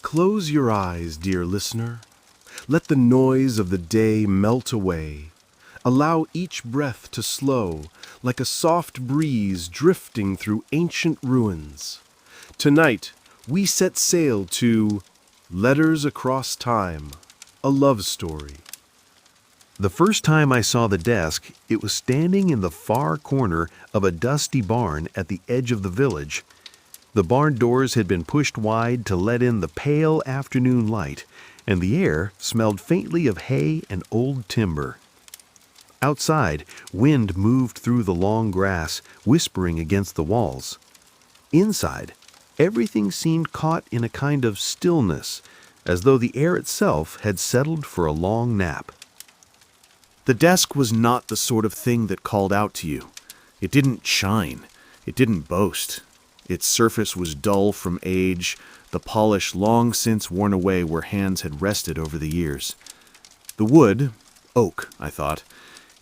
Close your eyes, dear listener. Let the noise of the day melt away. Allow each breath to slow, like a soft breeze drifting through ancient ruins. Tonight, we set sail to Letters Across Time, a love story. The first time I saw the desk, it was standing in the far corner of a dusty barn at the edge of the village. The barn doors had been pushed wide to let in the pale afternoon light, and the air smelled faintly of hay and old timber. Outside, wind moved through the long grass, whispering against the walls. Inside, everything seemed caught in a kind of stillness, as though the air itself had settled for a long nap. The desk was not the sort of thing that called out to you. It didn't shine. It didn't boast. Its surface was dull from age, the polish long since worn away where hands had rested over the years. The wood, oak, I thought,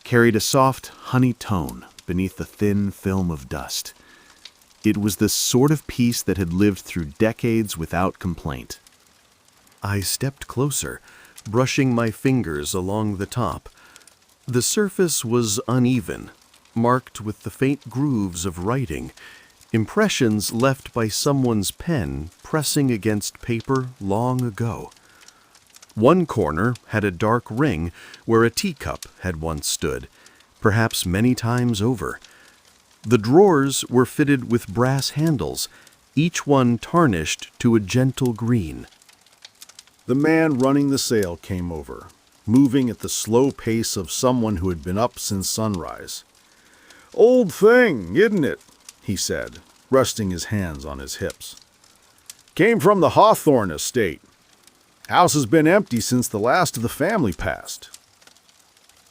carried a soft, honey tone beneath the thin film of dust. It was the sort of piece that had lived through decades without complaint. I stepped closer, brushing my fingers along the top. The surface was uneven, marked with the faint grooves of writing, impressions left by someone's pen pressing against paper long ago. One corner had a dark ring where a teacup had once stood, perhaps many times over. The drawers were fitted with brass handles, each one tarnished to a gentle green. The man running the sale came over, moving at the slow pace of someone who had been up since sunrise. "Old thing, isn't it?" he said, resting his hands on his hips. "Came from the Hawthorne estate. House has been empty since the last of the family passed."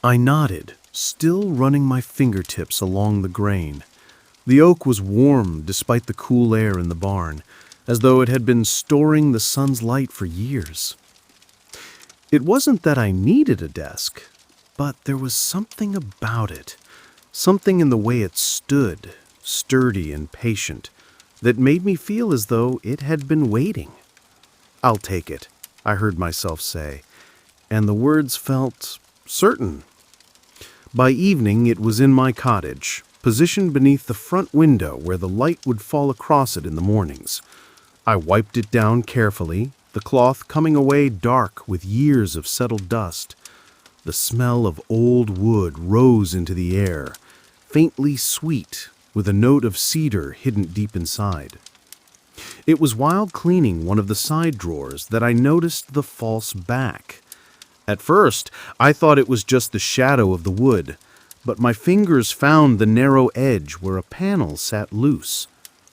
I nodded, still running my fingertips along the grain. The oak was warm despite the cool air in the barn, as though it had been storing the sun's light for years. It wasn't that I needed a desk, but there was something about it, something in the way it stood, sturdy and patient, that made me feel as though it had been waiting. "I'll take it," I heard myself say, and the words felt certain. By evening, it was in my cottage, positioned beneath the front window where the light would fall across it in the mornings. I wiped it down carefully, the cloth coming away dark with years of settled dust. The smell of old wood rose into the air, faintly sweet, with a note of cedar hidden deep inside. It was while cleaning one of the side drawers that I noticed the false back. At first, I thought it was just the shadow of the wood, but my fingers found the narrow edge where a panel sat loose.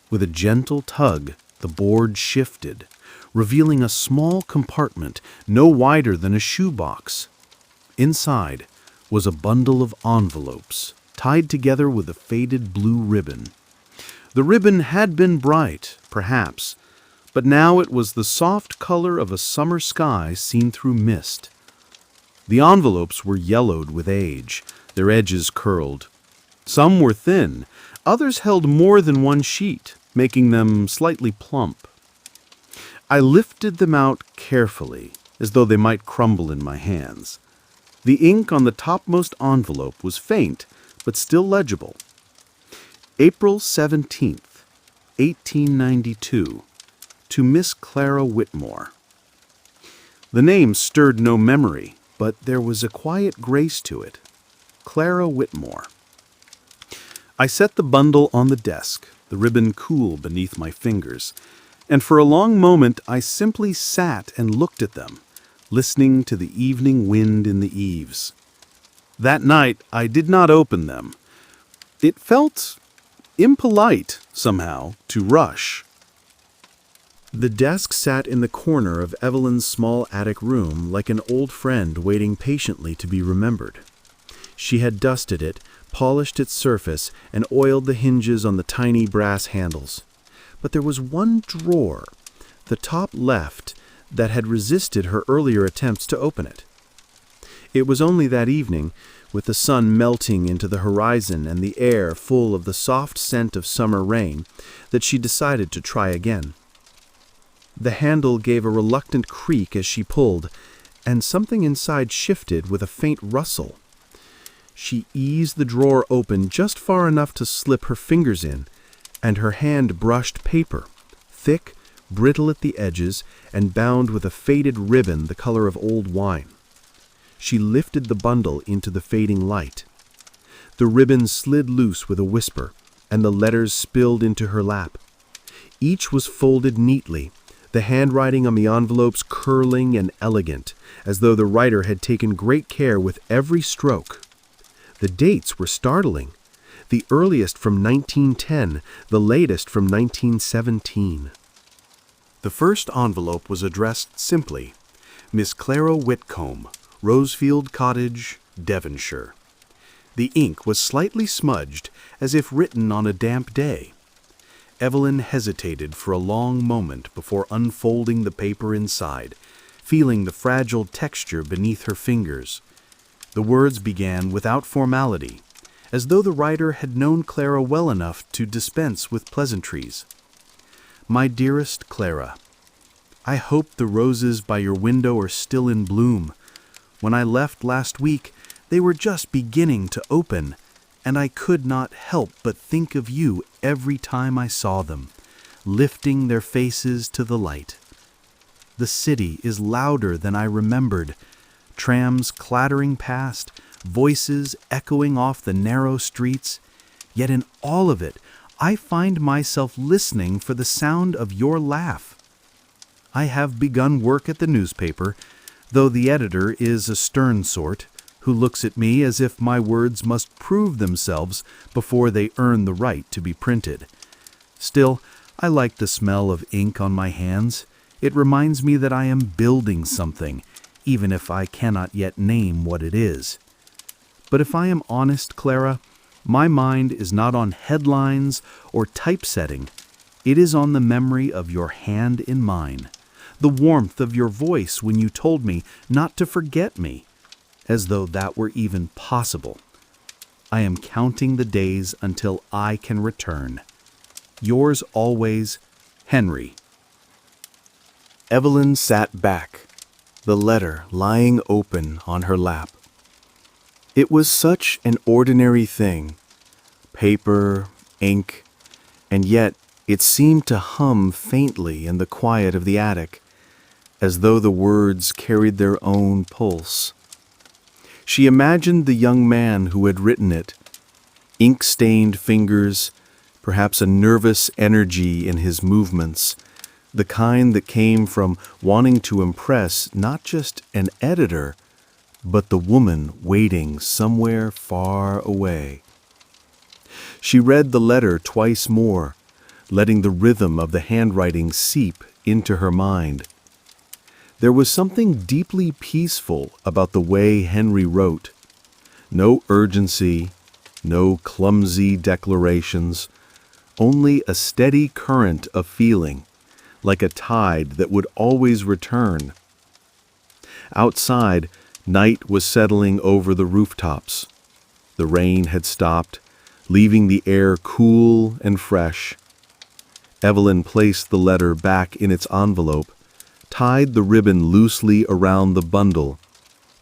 With a gentle tug, the board shifted, revealing a small compartment no wider than a shoebox. Inside was a bundle of envelopes, tied together with a faded blue ribbon. The ribbon had been bright, perhaps, but now it was the soft color of a summer sky seen through mist. The envelopes were yellowed with age, their edges curled. Some were thin, others held more than one sheet, making them slightly plump. I lifted them out carefully, as though they might crumble in my hands. The ink on the topmost envelope was faint, but still legible. April 17th, 1892, to Miss Clara Whitmore. The name stirred no memory, but there was a quiet grace to it. Clara Whitmore. I set the bundle on the desk, the ribbon cool beneath my fingers, and for a long moment I simply sat and looked at them, listening to the evening wind in the eaves. That night I did not open them. It felt impolite, somehow, to rush. The desk sat in the corner of Evelyn's small attic room like an old friend waiting patiently to be remembered. She had dusted it, polished its surface, and oiled the hinges on the tiny brass handles. But there was one drawer, the top left, that had resisted her earlier attempts to open it. It was only that evening, with the sun melting into the horizon and the air full of the soft scent of summer rain, that she decided to try again. The handle gave a reluctant creak as she pulled, and something inside shifted with a faint rustle. She eased the drawer open just far enough to slip her fingers in, and her hand brushed paper, thick, brittle at the edges, and bound with a faded ribbon the color of old wine. She lifted the bundle into the fading light. The ribbon slid loose with a whisper, and the letters spilled into her lap. Each was folded neatly, the handwriting on the envelopes curling and elegant, as though the writer had taken great care with every stroke. The dates were startling. The earliest from 1910, the latest from 1917. The first envelope was addressed simply, Miss Clara Whitcomb, Rosefield Cottage, Devonshire. The ink was slightly smudged, as if written on a damp day. Evelyn hesitated for a long moment before unfolding the paper inside, feeling the fragile texture beneath her fingers. The words began without formality, as though the writer had known Clara well enough to dispense with pleasantries. My dearest Clara, I hope the roses by your window are still in bloom. When I left last week, they were just beginning to open, and I could not help but think of you every time I saw them, lifting their faces to the light. The city is louder than I remembered, trams clattering past, voices echoing off the narrow streets, yet in all of it, I find myself listening for the sound of your laugh. I have begun work at the newspaper, though the editor is a stern sort, who looks at me as if my words must prove themselves before they earn the right to be printed. Still, I like the smell of ink on my hands. It reminds me that I am building something, even if I cannot yet name what it is. But if I am honest, Clara, my mind is not on headlines or typesetting. It is on the memory of your hand in mine, the warmth of your voice when you told me not to forget me, as though that were even possible. I am counting the days until I can return. Yours always, Henry. Evelyn sat back, the letter lying open on her lap. It was such an ordinary thing, paper, ink, and yet it seemed to hum faintly in the quiet of the attic, as though the words carried their own pulse. She imagined the young man who had written it, ink-stained fingers, perhaps a nervous energy in his movements, the kind that came from wanting to impress not just an editor, but the woman waiting somewhere far away. She read the letter twice more, letting the rhythm of the handwriting seep into her mind. There was something deeply peaceful about the way Henry wrote. No urgency, no clumsy declarations, only a steady current of feeling, like a tide that would always return. Outside, night was settling over the rooftops. The rain had stopped, leaving the air cool and fresh. Evelyn placed the letter back in its envelope, tied the ribbon loosely around the bundle,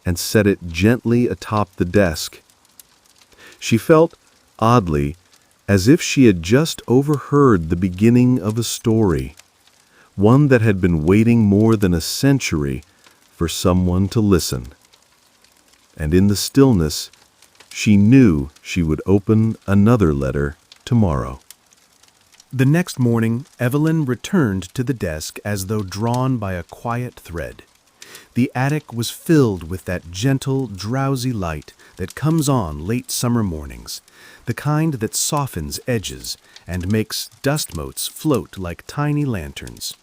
and set it gently atop the desk. She felt, oddly, as if she had just overheard the beginning of a story, one that had been waiting more than a century for someone to listen. And in the stillness, she knew she would open another letter tomorrow. The next morning, Evelyn returned to the desk as though drawn by a quiet thread. The attic was filled with that gentle, drowsy light that comes on late summer mornings, the kind that softens edges and makes dust motes float like tiny lanterns.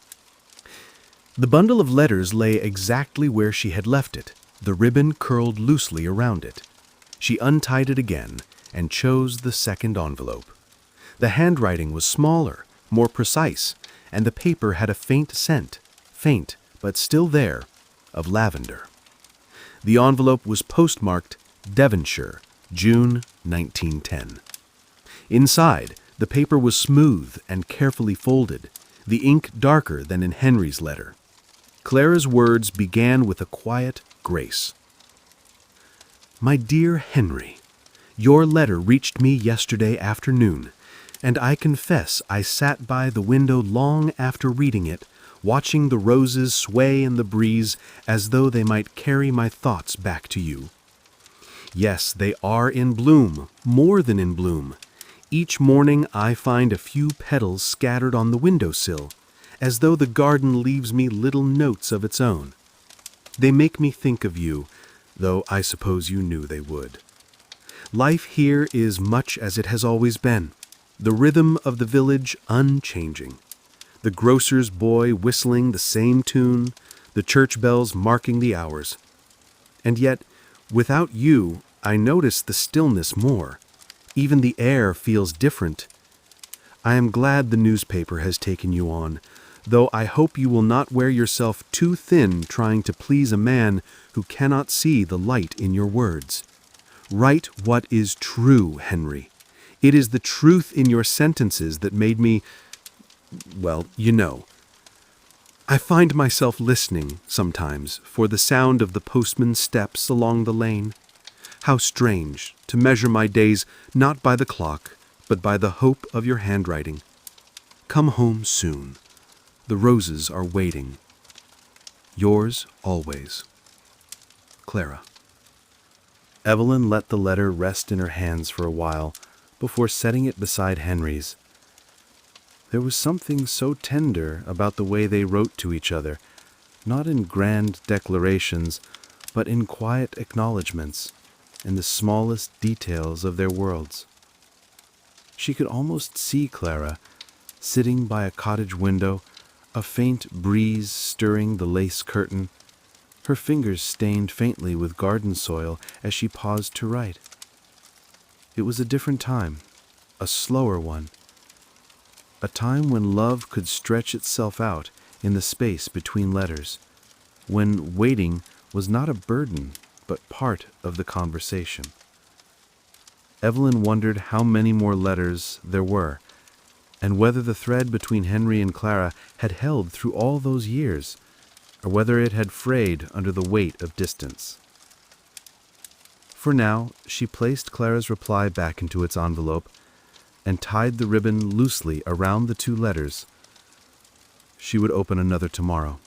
The bundle of letters lay exactly where she had left it, the ribbon curled loosely around it. She untied it again and chose the second envelope. The handwriting was smaller, more precise, and the paper had a faint scent, faint but still there, of lavender. The envelope was postmarked Devonshire, June 1910. Inside, the paper was smooth and carefully folded, the ink darker than in Henry's letter. Clara's words began with a quiet grace. My dear Henry, your letter reached me yesterday afternoon, and I confess I sat by the window long after reading it, watching the roses sway in the breeze as though they might carry my thoughts back to you. Yes, they are in bloom, more than in bloom. Each morning I find a few petals scattered on the windowsill, as though the garden leaves me little notes of its own. They make me think of you, though I suppose you knew they would. Life here is much as it has always been, the rhythm of the village unchanging. The grocer's boy whistling the same tune, the church bells marking the hours. And yet, without you, I notice the stillness more. Even the air feels different. I am glad the newspaper has taken you on, though I hope you will not wear yourself too thin trying to please a man who cannot see the light in your words. Write what is true, Henry. It is the truth in your sentences that made me, well, you know. I find myself listening, sometimes, for the sound of the postman's steps along the lane. How strange to measure my days not by the clock, but by the hope of your handwriting. Come home soon. The roses are waiting. Yours always, Clara. Evelyn let the letter rest in her hands for a while before setting it beside Henry's. There was something so tender about the way they wrote to each other, not in grand declarations, but in quiet acknowledgments, in the smallest details of their worlds. She could almost see Clara, sitting by a cottage window, a faint breeze stirring the lace curtain, her fingers stained faintly with garden soil as she paused to write. It was a different time, a slower one, a time when love could stretch itself out in the space between letters, when waiting was not a burden but part of the conversation. Evelyn wondered how many more letters there were, and whether the thread between Henry and Clara had held through all those years, or whether it had frayed under the weight of distance. For now, she placed Clara's reply back into its envelope and tied the ribbon loosely around the two letters. She would open another tomorrow,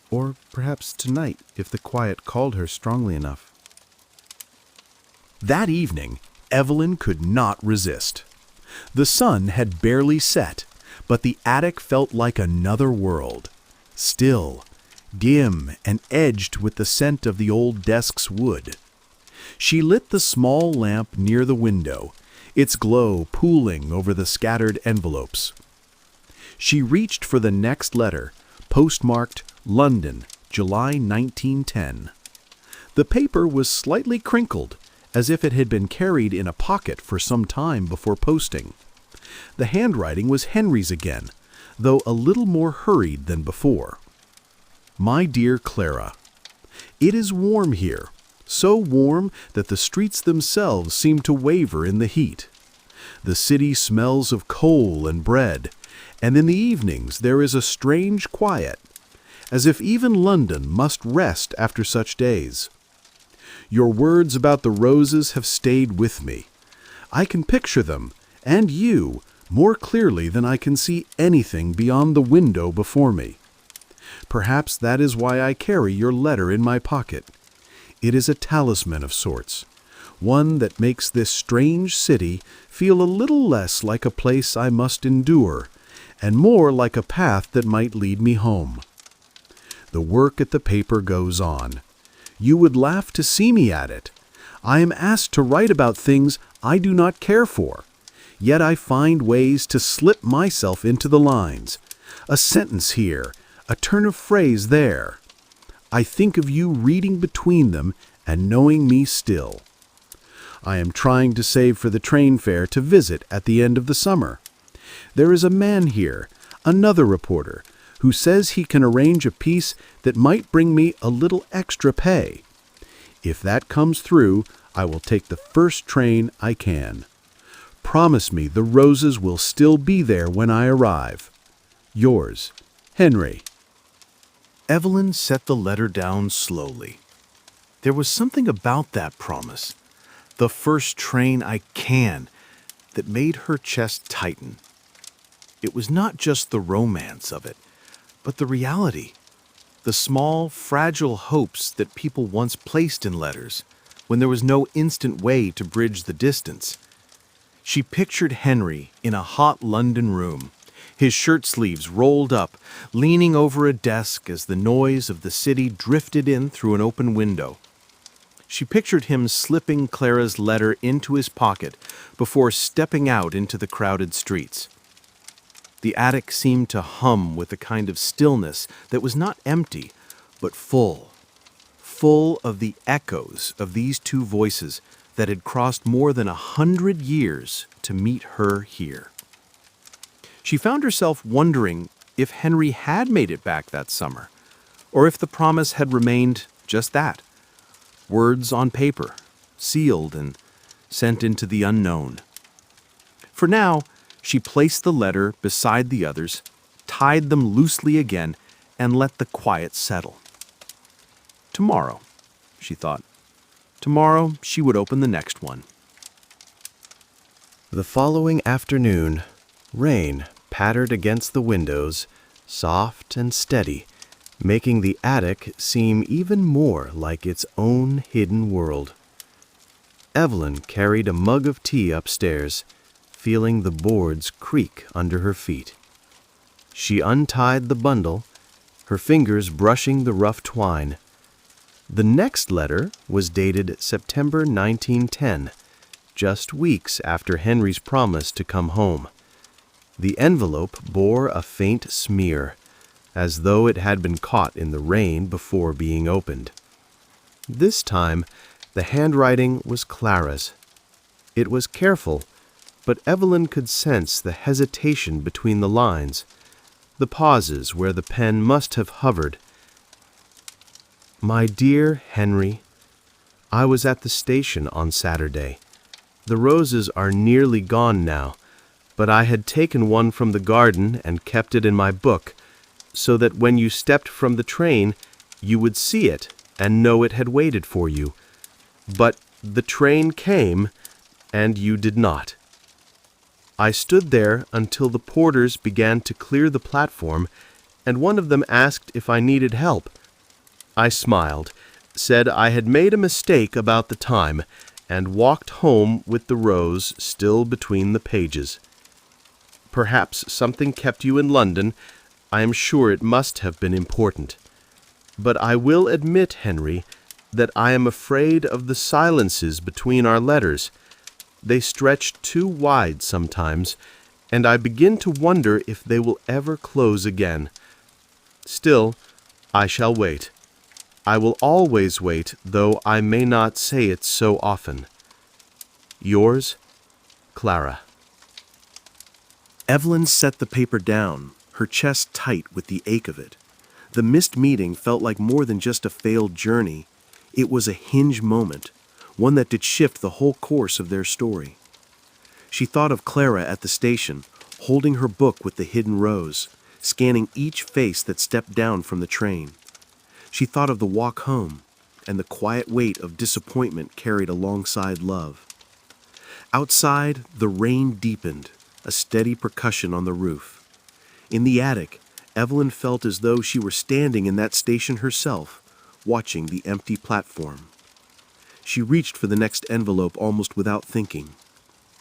or perhaps tonight if the quiet called her strongly enough. That evening, Evelyn could not resist. The sun had barely set, but the attic felt like another world. Still, dim and edged with the scent of the old desk's wood. She lit the small lamp near the window, its glow pooling over the scattered envelopes. She reached for the next letter, postmarked London, July 1910. The paper was slightly crinkled, as if it had been carried in a pocket for some time before posting. The handwriting was Henry's again, though a little more hurried than before. My dear Clara, it is warm here, so warm that the streets themselves seem to waver in the heat. The city smells of coal and bread, and in the evenings there is a strange quiet, as if even London must rest after such days. Your words about the roses have stayed with me. I can picture them, and you, more clearly than I can see anything beyond the window before me. Perhaps that is why I carry your letter in my pocket. It is a talisman of sorts, one that makes this strange city feel a little less like a place I must endure, and more like a path that might lead me home. The work at the paper goes on. You would laugh to see me at it. I am asked to write about things I do not care for, yet I find ways to slip myself into the lines. A sentence here, a turn of phrase there. I think of you reading between them and knowing me still. I am trying to save for the train fare to visit at the end of the summer. There is a man here, another reporter, who says he can arrange a piece that might bring me a little extra pay. If that comes through, I will take the first train I can. Promise me the roses will still be there when I arrive. Yours, Henry. Evelyn set the letter down slowly. There was something about that promise, the first train I can, that made her chest tighten. It was not just the romance of it, but the reality, the small, fragile hopes that people once placed in letters when there was no instant way to bridge the distance. She pictured Henry in a hot London room, his shirt sleeves rolled up, leaning over a desk as the noise of the city drifted in through an open window. She pictured him slipping Clara's letter into his pocket before stepping out into the crowded streets. The attic seemed to hum with a kind of stillness that was not empty, but full of the echoes of these two voices that had crossed more than 100 years to meet her here. She found herself wondering if Henry had made it back that summer, or if the promise had remained just that, words on paper, sealed and sent into the unknown. For now, she placed the letter beside the others, tied them loosely again, and let the quiet settle. Tomorrow, she thought. Tomorrow she would open the next one. The following afternoon, rain pattered against the windows, soft and steady, making the attic seem even more like its own hidden world. Evelyn carried a mug of tea upstairs, feeling the boards creak under her feet. She untied the bundle, her fingers brushing the rough twine. The next letter was dated September 1910, just weeks after Henry's promise to come home. The envelope bore a faint smear, as though it had been caught in the rain before being opened. This time, the handwriting was Clara's. It was careful, but Evelyn could sense the hesitation between the lines, the pauses where the pen must have hovered. My dear Henry, I was at the station on Saturday. The roses are nearly gone now, but I had taken one from the garden and kept it in my book, so that when you stepped from the train, you would see it and know it had waited for you. But the train came, and you did not. I stood there until the porters began to clear the platform, and one of them asked if I needed help. I smiled, said I had made a mistake about the time, and walked home with the rose still between the pages. Perhaps something kept you in London. I am sure it must have been important. But I will admit, Henry, that I am afraid of the silences between our letters. They stretch too wide sometimes, and I begin to wonder if they will ever close again. Still, I shall wait. I will always wait, though I may not say it so often. Yours, Clara. Evelyn set the paper down, her chest tight with the ache of it. The missed meeting felt like more than just a failed journey. It was a hinge moment, one that did shift the whole course of their story. She thought of Clara at the station, holding her book with the hidden rose, scanning each face that stepped down from the train. She thought of the walk home and the quiet weight of disappointment carried alongside love. Outside, the rain deepened, a steady percussion on the roof. In the attic, Evelyn felt as though she were standing in that station herself, watching the empty platform. She reached for the next envelope almost without thinking.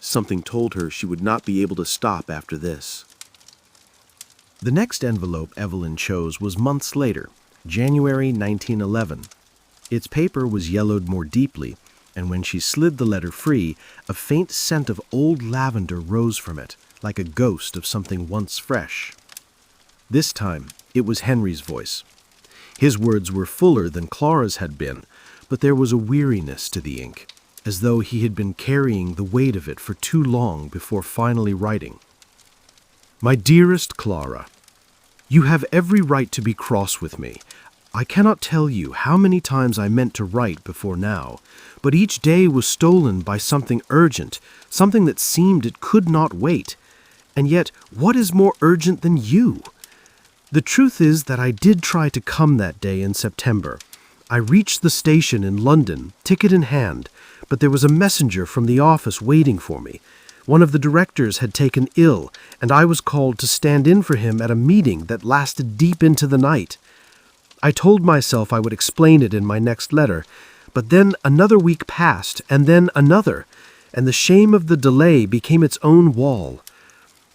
Something told her she would not be able to stop after this. The next envelope Evelyn chose was months later, January 1911. Its paper was yellowed more deeply, and when she slid the letter free, a faint scent of old lavender rose from it, like a ghost of something once fresh. This time, it was Henry's voice. His words were fuller than Clara's had been, but there was a weariness to the ink, as though he had been carrying the weight of it for too long before finally writing. My dearest Clara, you have every right to be cross with me. I cannot tell you how many times I meant to write before now, but each day was stolen by something urgent, something that seemed it could not wait. And yet, what is more urgent than you? The truth is that I did try to come that day in September. I reached the station in London, ticket in hand, but there was a messenger from the office waiting for me. One of the directors had taken ill, and I was called to stand in for him at a meeting that lasted deep into the night. I told myself I would explain it in my next letter, but then another week passed, and then another, and the shame of the delay became its own wall.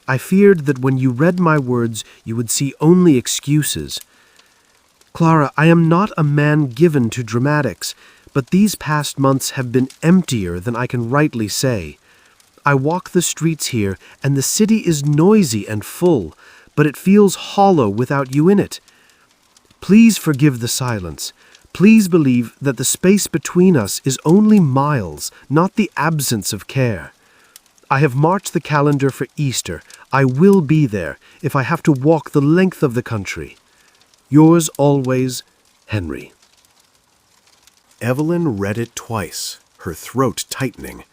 I feared that when you read my words, you would see only excuses. Clara, I am not a man given to dramatics, but these past months have been emptier than I can rightly say. I walk the streets here, and the city is noisy and full, but it feels hollow without you in it. Please forgive the silence. Please believe that the space between us is only miles, not the absence of care. I have marked the calendar for Easter. I will be there if I have to walk the length of the country. Yours always, Henry. Evelyn read it twice, her throat tightening.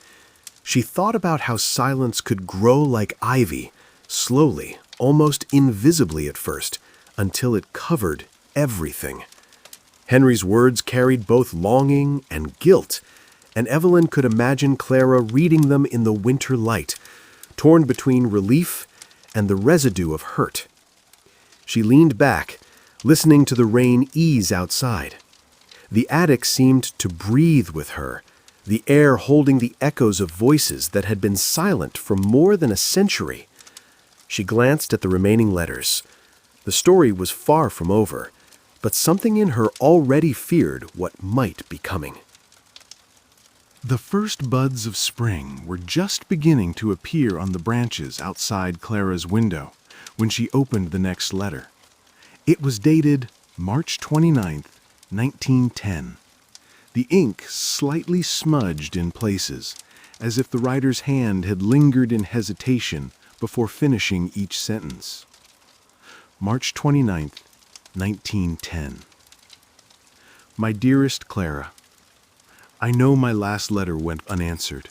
She thought about how silence could grow like ivy, slowly, almost invisibly at first, until it covered everything. Henry's words carried both longing and guilt, and Evelyn could imagine Clara reading them in the winter light, torn between relief and the residue of hurt. She leaned back, listening to the rain ease outside. The attic seemed to breathe with her, the air holding the echoes of voices that had been silent for more than a century. She glanced at the remaining letters. The story was far from over, but something in her already feared what might be coming. The first buds of spring were just beginning to appear on the branches outside Clara's window when she opened the next letter. It was dated March 29th, 1910. The ink slightly smudged in places, as if the writer's hand had lingered in hesitation before finishing each sentence. March 29th, 1910. My dearest Clara, I know my last letter went unanswered,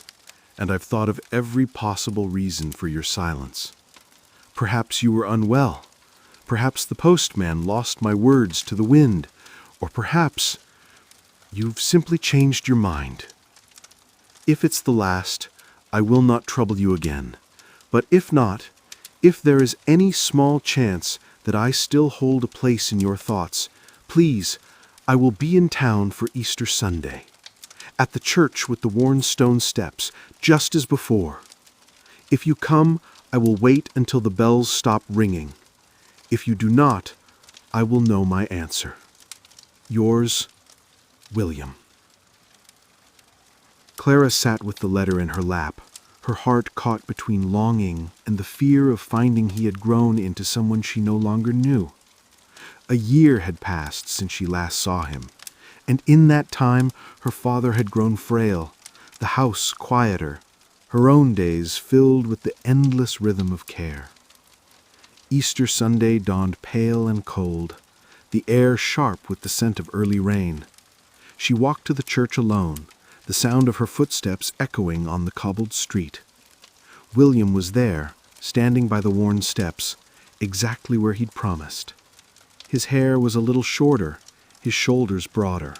and I've thought of every possible reason for your silence. Perhaps you were unwell. Perhaps the postman lost my words to the wind, or perhaps you've simply changed your mind. If it's the last, I will not trouble you again. But if not, if there is any small chance that I still hold a place in your thoughts, please, I will be in town for Easter Sunday, at the church with the worn stone steps, just as before. If you come, I will wait until the bells stop ringing. If you do not, I will know my answer. Yours, William. Clara sat with the letter in her lap, her heart caught between longing and the fear of finding he had grown into someone she no longer knew. A year had passed since she last saw him, and in that time her father had grown frail, the house quieter, her own days filled with the endless rhythm of care. Easter Sunday dawned pale and cold, the air sharp with the scent of early rain. She walked to the church alone, the sound of her footsteps echoing on the cobbled street. William was there, standing by the worn steps, exactly where he'd promised. His hair was a little shorter, his shoulders broader.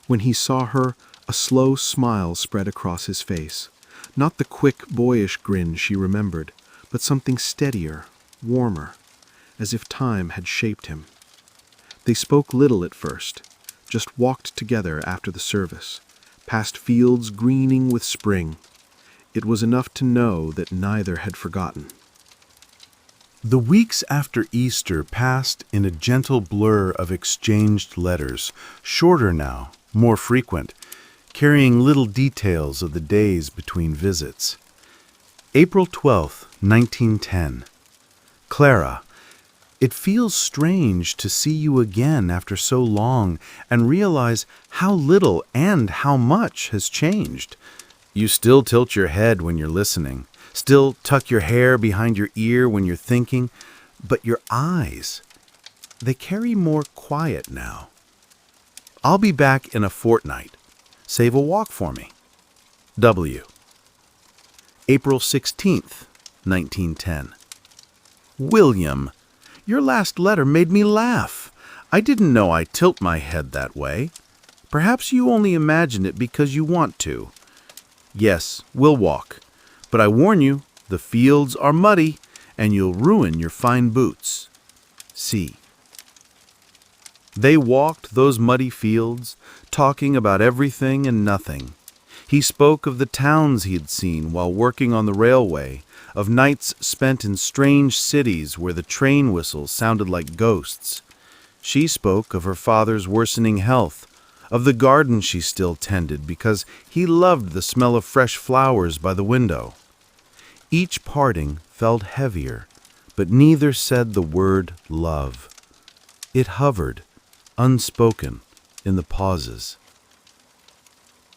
When he saw her, a slow smile spread across his face, not the quick, boyish grin she remembered, but something steadier, warmer, as if time had shaped him. They spoke little at first, just walked together after the service, past fields greening with spring. It was enough to know that neither had forgotten. The weeks after Easter passed in a gentle blur of exchanged letters, shorter now, more frequent, carrying little details of the days between visits. April 12th, 1910. Clara, it feels strange to see you again after so long and realize how little and how much has changed. You still tilt your head when you're listening, still tuck your hair behind your ear when you're thinking, but your eyes, they carry more quiet now. I'll be back in a fortnight. Save a walk for me. W. April 16th, 1910. William, Your last letter made me laugh. I didn't know I tilt my head that way. Perhaps you only imagine it because you want to. Yes, we'll walk. But I warn you, the fields are muddy, and you'll ruin your fine boots. C. They walked those muddy fields, talking about everything and nothing. He spoke of the towns he had seen while working on the railway, of nights spent in strange cities where the train whistles sounded like ghosts. She spoke of her father's worsening health, of the garden she still tended because he loved the smell of fresh flowers by the window. Each parting felt heavier, but neither said the word love. It hovered, unspoken, in the pauses.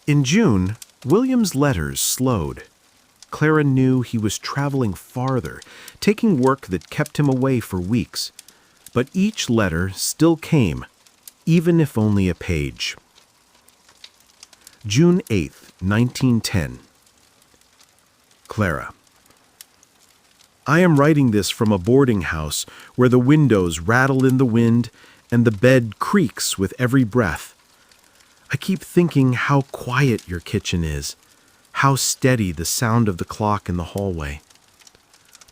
In June, William's letters slowed. Clara knew he was traveling farther, taking work that kept him away for weeks. But each letter still came, even if only a page. June 8th, 1910. Clara. I am writing this from a boarding house where the windows rattle in the wind and the bed creaks with every breath. I keep thinking how quiet your kitchen is, how steady the sound of the clock in the hallway.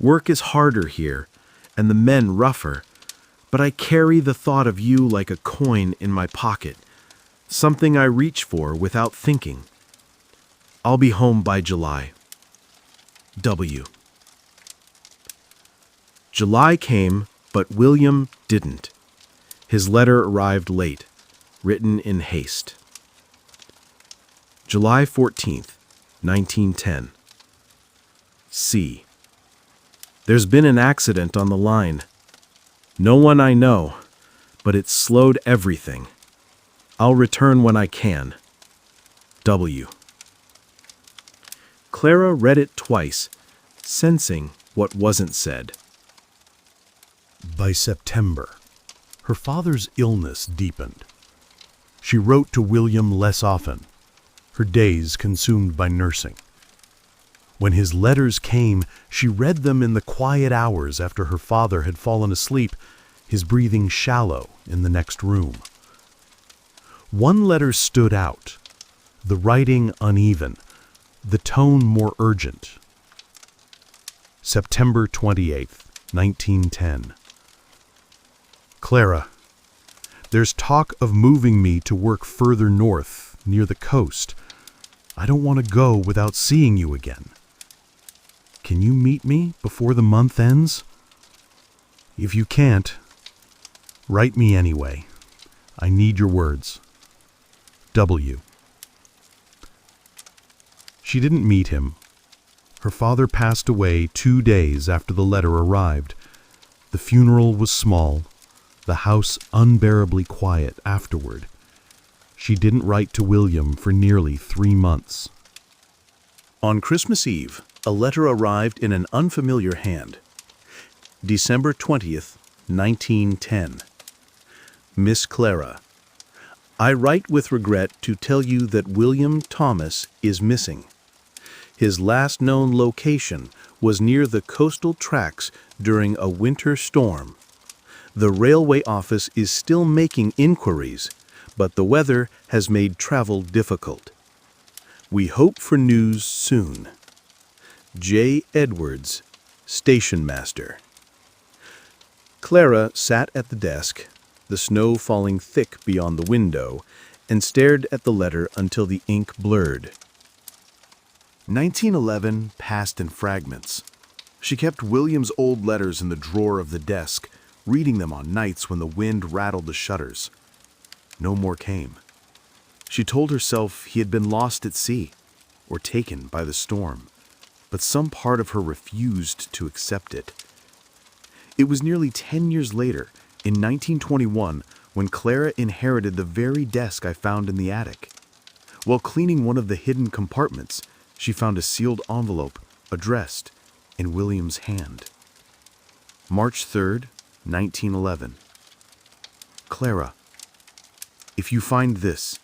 Work is harder here, and the men rougher, but I carry the thought of you like a coin in my pocket, something I reach for without thinking. I'll be home by July. W. July came, but William didn't. His letter arrived late, written in haste. July 14th, 1910. C. There's been an accident on the line. No one I know, but it's slowed everything. I'll return when I can. W. Clara read it twice, sensing what wasn't said. By September, her father's illness deepened. She wrote to William less often, her days consumed by nursing. When his letters came, she read them in the quiet hours after her father had fallen asleep, his breathing shallow in the next room. One letter stood out, the writing uneven, the tone more urgent. September 28th, 1910. Clara, there's talk of moving me to work further north, near the coast. I don't want to go without seeing you again. Can you meet me before the month ends? If you can't, write me anyway. I need your words. W. She didn't meet him. Her father passed away 2 days after the letter arrived. The funeral was small, the house unbearably quiet afterward. She didn't write to William for nearly 3 months. On Christmas Eve, a letter arrived in an unfamiliar hand. December 20th, 1910. Miss Clara, I write with regret to tell you that William Thomas is missing. His last known location was near the coastal tracks during a winter storm. The railway office is still making inquiries, but the weather has made travel difficult. We hope for news soon. J. Edwards, Station Master. Clara sat at the desk, the snow falling thick beyond the window, and stared at the letter until the ink blurred. 1911 passed in fragments. She kept William's old letters in the drawer of the desk, reading them on nights when the wind rattled the shutters. No more came. She told herself he had been lost at sea, or taken by the storm, but some part of her refused to accept it. It was nearly 10 years later, in 1921, when Clara inherited the very desk I found in the attic. While cleaning one of the hidden compartments, she found a sealed envelope, addressed, in William's hand. March 3rd, 1911. Clara, if you find this,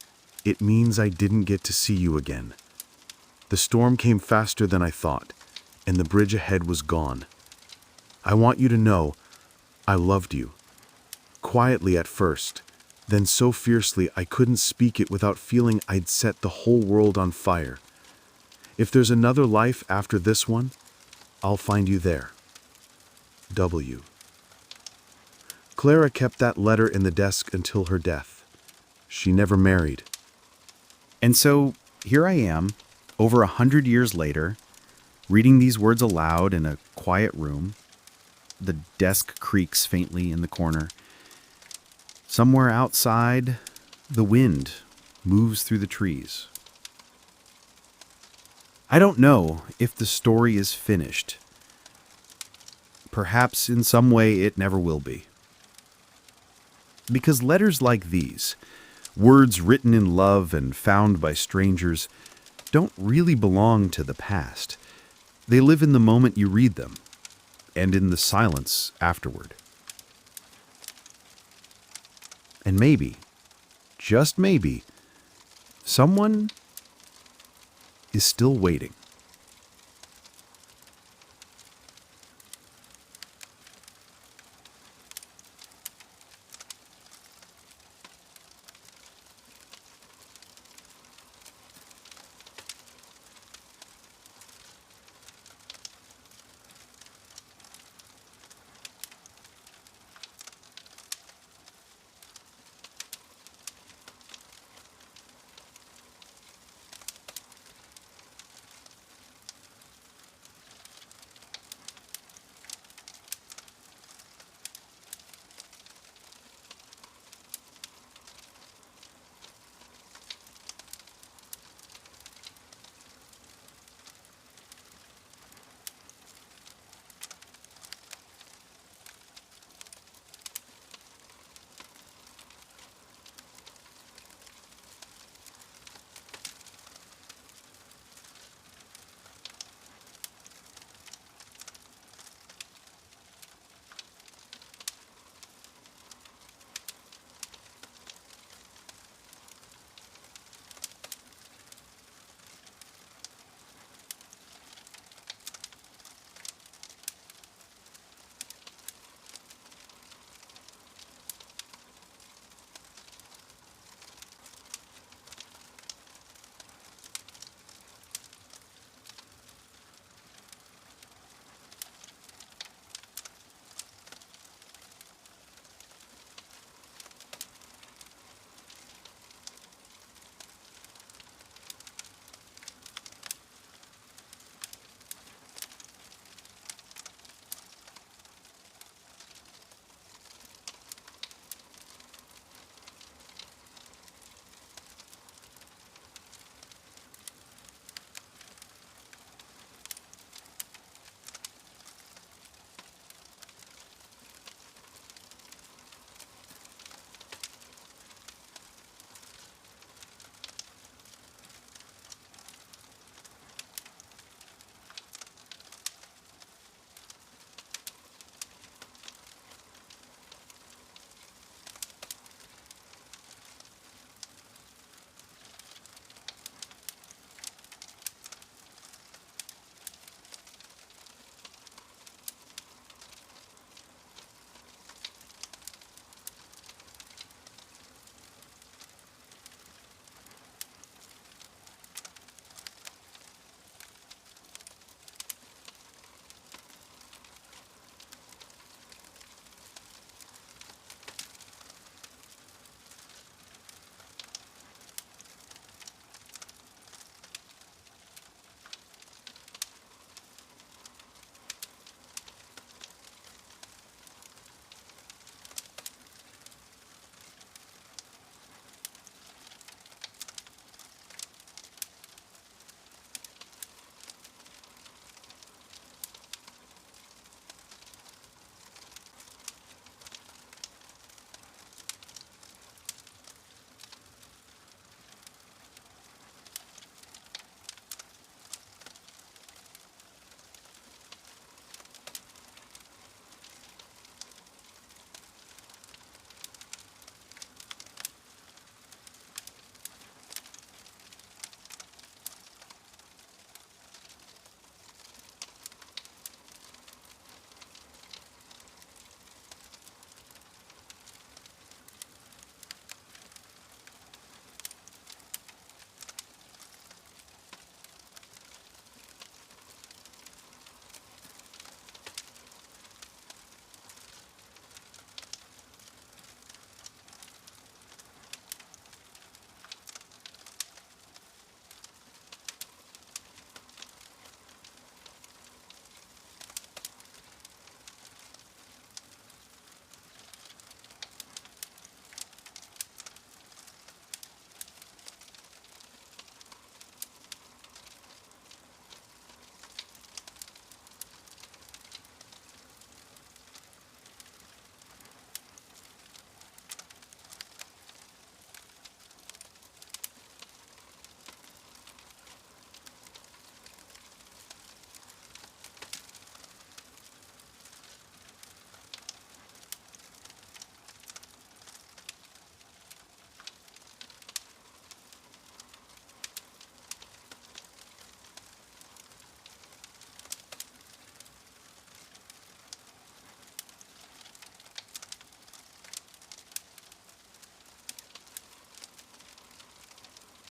it means I didn't get to see you again. The storm came faster than I thought, and the bridge ahead was gone. I want you to know I loved you. Quietly at first, then so fiercely I couldn't speak it without feeling I'd set the whole world on fire. If there's another life after this one, I'll find you there. W. Clara kept that letter in the desk until her death. She never married. And so here I am, over 100 years later, reading these words aloud in a quiet room. The desk creaks faintly in the corner. Somewhere outside, the wind moves through the trees. I don't know if the story is finished. Perhaps in some way it never will be. Because letters like these, words written in love and found by strangers, don't really belong to the past. They live in the moment you read them, and in the silence afterward. And maybe, just maybe, someone is still waiting.